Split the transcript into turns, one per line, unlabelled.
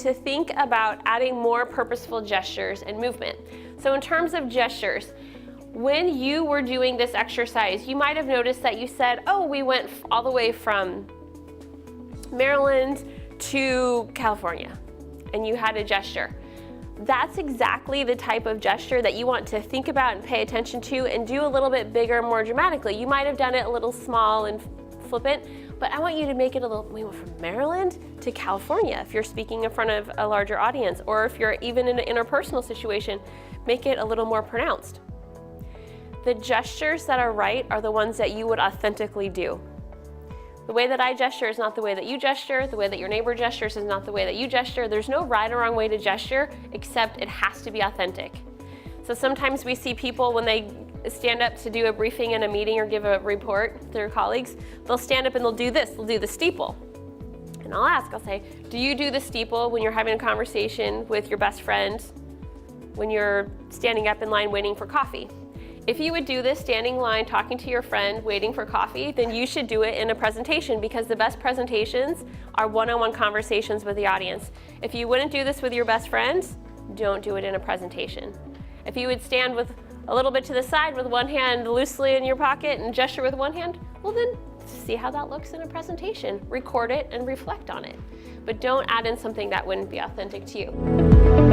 to think about adding more purposeful gestures and movement. So in terms of gestures, when you were doing this exercise, you might have noticed that you said, oh, we went all the way from Maryland to California, and you had a gesture. That's exactly the type of gesture that you want to think about and pay attention to and do a little bit bigger, more dramatically. You might have done it a little small and flippant, but I want you to make it a little, we went from Maryland to California if you're speaking in front of a larger audience, or if you're even in an interpersonal situation, make it a little more pronounced. The gestures that are right are the ones that you would authentically do. The way that I gesture is not the way that you gesture. The way that your neighbor gestures is not the way that you gesture. There's no right or wrong way to gesture, except it has to be authentic. So sometimes we see people when they stand up to do a briefing in a meeting or give a report to their colleagues, they'll stand up and they'll do this, they'll do the steeple. And I'll say, do you do the steeple when you're having a conversation with your best friend, when you're standing up in line waiting for coffee? If you would do this standing in line, talking to your friend, waiting for coffee, then you should do it in a presentation, because the best presentations are one-on-one conversations with the audience. If you wouldn't do this with your best friend, don't do it in a presentation. If you would stand with a little bit to the side with one hand loosely in your pocket and gesture with one hand, well then see how that looks in a presentation. Record it and reflect on it. But don't add in something that wouldn't be authentic to you.